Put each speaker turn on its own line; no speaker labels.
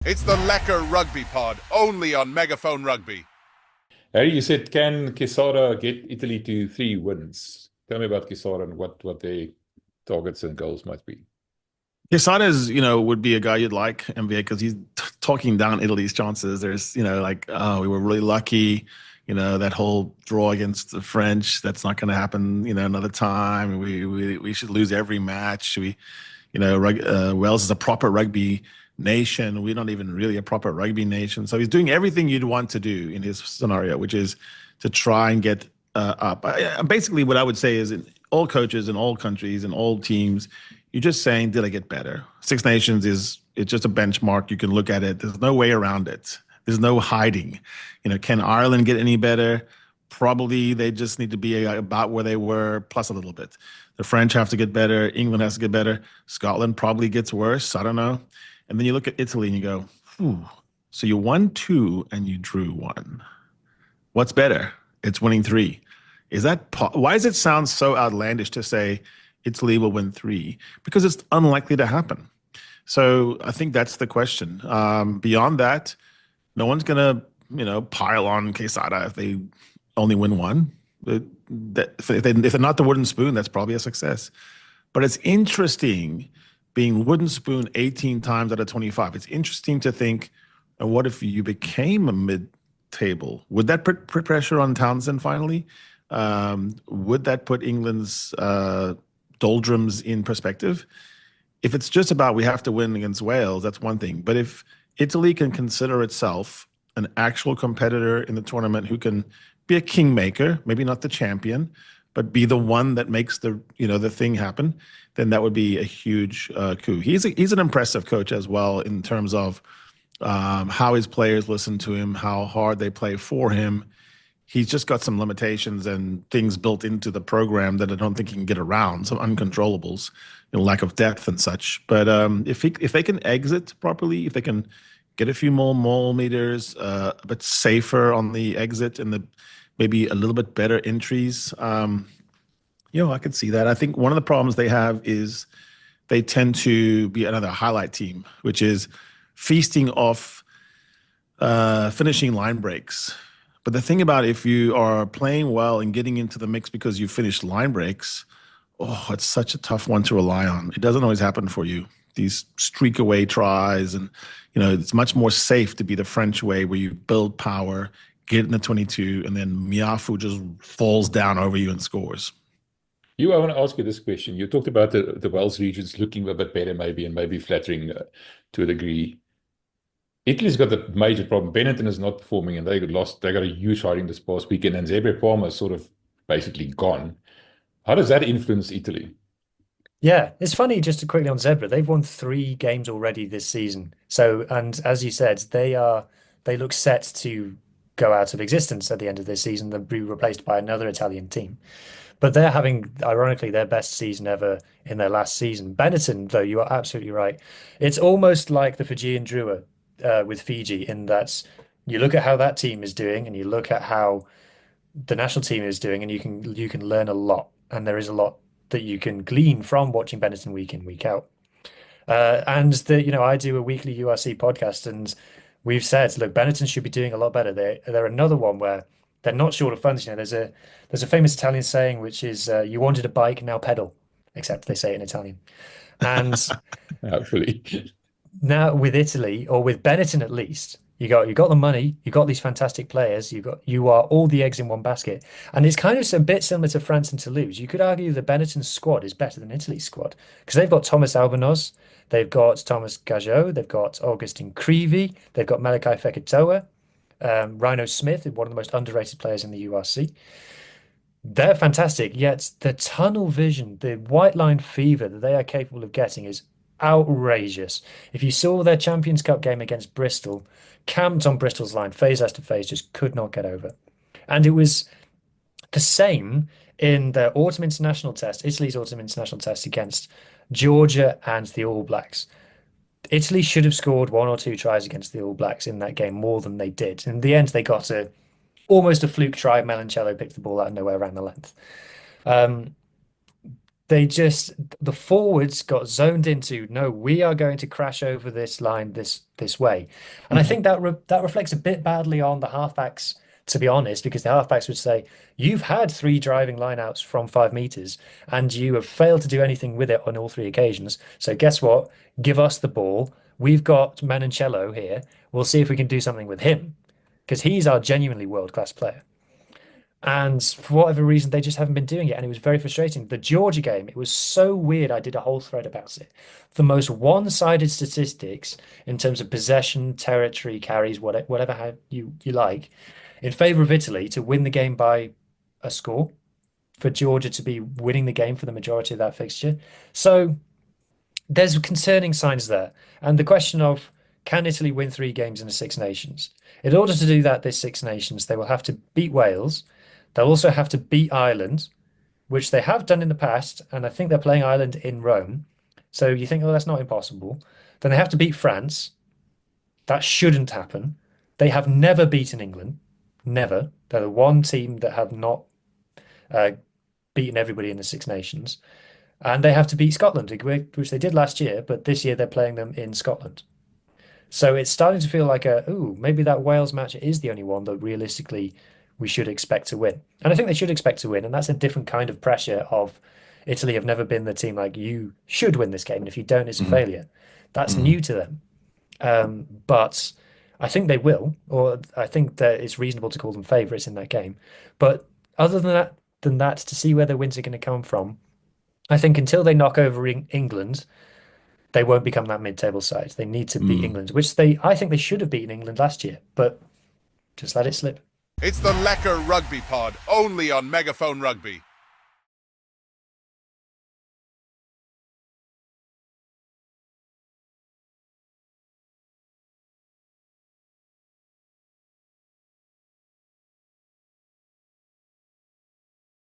It's the Lekker Rugby Pod, only on Megaphone Rugby.
Harry, you said, can Quesada get Italy to 3 wins? Tell me about Quesada and what their targets and goals might be.
Quesada's, would be a guy you'd like, MVA, because he's talking down Italy's chances. There's, like, oh, we were really lucky, that whole draw against the French. That's not going to happen, another time. We should lose every match. Wales is a proper rugby nation. We're not even really a proper rugby nation. So he's doing everything you'd want to do in his scenario, which is to try and get up. Basically, what I would say is in all coaches in all countries and all teams, you're just saying, did I get better? Six Nations it's just a benchmark. You can look at it. There's no way around it. There's no hiding. Can Ireland get any better? Probably they just need to be about where they were, plus a little bit. The French have to get better. England has to get better. Scotland probably gets worse. I don't know. And then you look at Italy and you go, so you won two and you drew one. What's better? It's winning three. Why does it sound so outlandish to say Italy will win three? Because it's unlikely to happen. So I think that's the question. Beyond that, no one's going to, pile on Quesada if they only win one. If they're not the wooden spoon, that's probably a success. But it's interesting being wooden spoon 18 times out of 25. It's interesting to think, what if you became a mid-table? Would that put pressure on Townsend finally? Would that put England's doldrums in perspective? If it's just about we have to win against Wales, that's one thing. But if Italy can consider itself an actual competitor in the tournament who can be a kingmaker, maybe not the champion, but be the one that makes the thing happen, then that would be a huge coup. He's an impressive coach as well in terms of how his players listen to him, how hard they play for him. He's just got some limitations and things built into the program that I don't think he can get around, some uncontrollables, lack of depth and such. But if they can exit properly, if they can get a few more millimeters, a bit safer on the exit and maybe a little bit better entries, I could see that. I think one of the problems they have is they tend to be another highlight team, which is feasting off finishing line breaks. But the thing about if you are playing well and getting into the mix because you finished line breaks, it's such a tough one to rely on. It doesn't always happen for you. These streak away tries, and it's much more safe to be the French way where you build power, get in the 22, and then Miafu just falls down over you and scores.
I want to ask you this question. You talked about the Wales regions looking a bit better maybe and maybe flattering to a degree. Italy's got the major problem. Benetton is not performing and they got a huge hiding this past weekend and Zebre Palmer is sort of basically gone. How does that influence Italy?
Yeah, it's funny just to quickly on Zebra, they've won 3 games already this season. So, and as you said, they look set to go out of existence at the end of this season. They'll be replaced by another Italian team. But they're having, ironically, their best season ever in their last season. Benetton, though, you are absolutely right. It's almost like the Fijian Drua with Fiji in that you look at how that team is doing and you look at how the national team is doing, and you can learn a lot. And there is a lot that you can glean from watching Benetton week in, week out. I do a weekly URC podcast, and we've said, look, Benetton should be doing a lot better. They're another one where they're not short of funds. There's a famous Italian saying which is, "You wanted a bike, now pedal," except they say it in Italian. And
Hopefully.
now with Italy, or with Benetton at least, you got the money, you got these fantastic players, you are all the eggs in one basket. And it's kind of a bit similar to France and Toulouse. You could argue the Benetton squad is better than Italy's squad because they've got Thomas Albanos, they've got Thomas Gajot, they've got Augustin Creevy, they've got Malachi Fekitoa, Rhino Smith, one of the most underrated players in the URC. They're fantastic, yet the tunnel vision, the white line fever that they are capable of getting is outrageous. If you saw their Champions Cup game against Bristol, camped on Bristol's line, phase after phase, just could not get over. And it was the same in their autumn international test, Italy's autumn international test against Georgia and the All Blacks. Italy should have scored 1 or 2 tries against the All Blacks in that game more than they did. In the end, they got almost a fluke try. Melancello picked the ball out of nowhere around the length. Um, the forwards got zoned into, no, we are going to crash over this line this way. And I think that reflects a bit badly on the halfbacks, to be honest, because the halfbacks would say, you've had 3 driving lineouts from 5 meters and you have failed to do anything with it on all 3 occasions. So guess what? Give us the ball. We've got Manoncello here. We'll see if we can do something with him because he's our genuinely world-class player. And for whatever reason, they just haven't been doing it. And it was very frustrating. The Georgia game, it was so weird. I did a whole thread about it. The most one-sided statistics in terms of possession, territory, carries, whatever you like, in favor of Italy to win the game by a score, for Georgia to be winning the game for the majority of that fixture. So there's concerning signs there. And the question of, can Italy win 3 games in the Six Nations? In order to do that, this Six Nations, they will have to beat Wales. They'll also have to beat Ireland, which they have done in the past, and I think they're playing Ireland in Rome. So you think, oh, that's not impossible. Then they have to beat France. That shouldn't happen. They have never beaten England. Never. They're the one team that have not beaten everybody in the Six Nations. And they have to beat Scotland, which they did last year, but this year they're playing them in Scotland. So it's starting to feel like maybe that Wales match is the only one that realistically we should expect to win. And I think they should expect to win. And that's a different kind of pressure of Italy have never been the team like, you should win this game. And if you don't, it's a failure. That's new to them. But I think they will, or I think that it's reasonable to call them favourites in that game. But other than that, to see where their wins are going to come from, I think until they knock over England, they won't become that mid-table side. They need to beat England, which I think they should have beaten England last year, but just let it slip.
It's the Lekker Rugby Pod, only on Megaphone Rugby.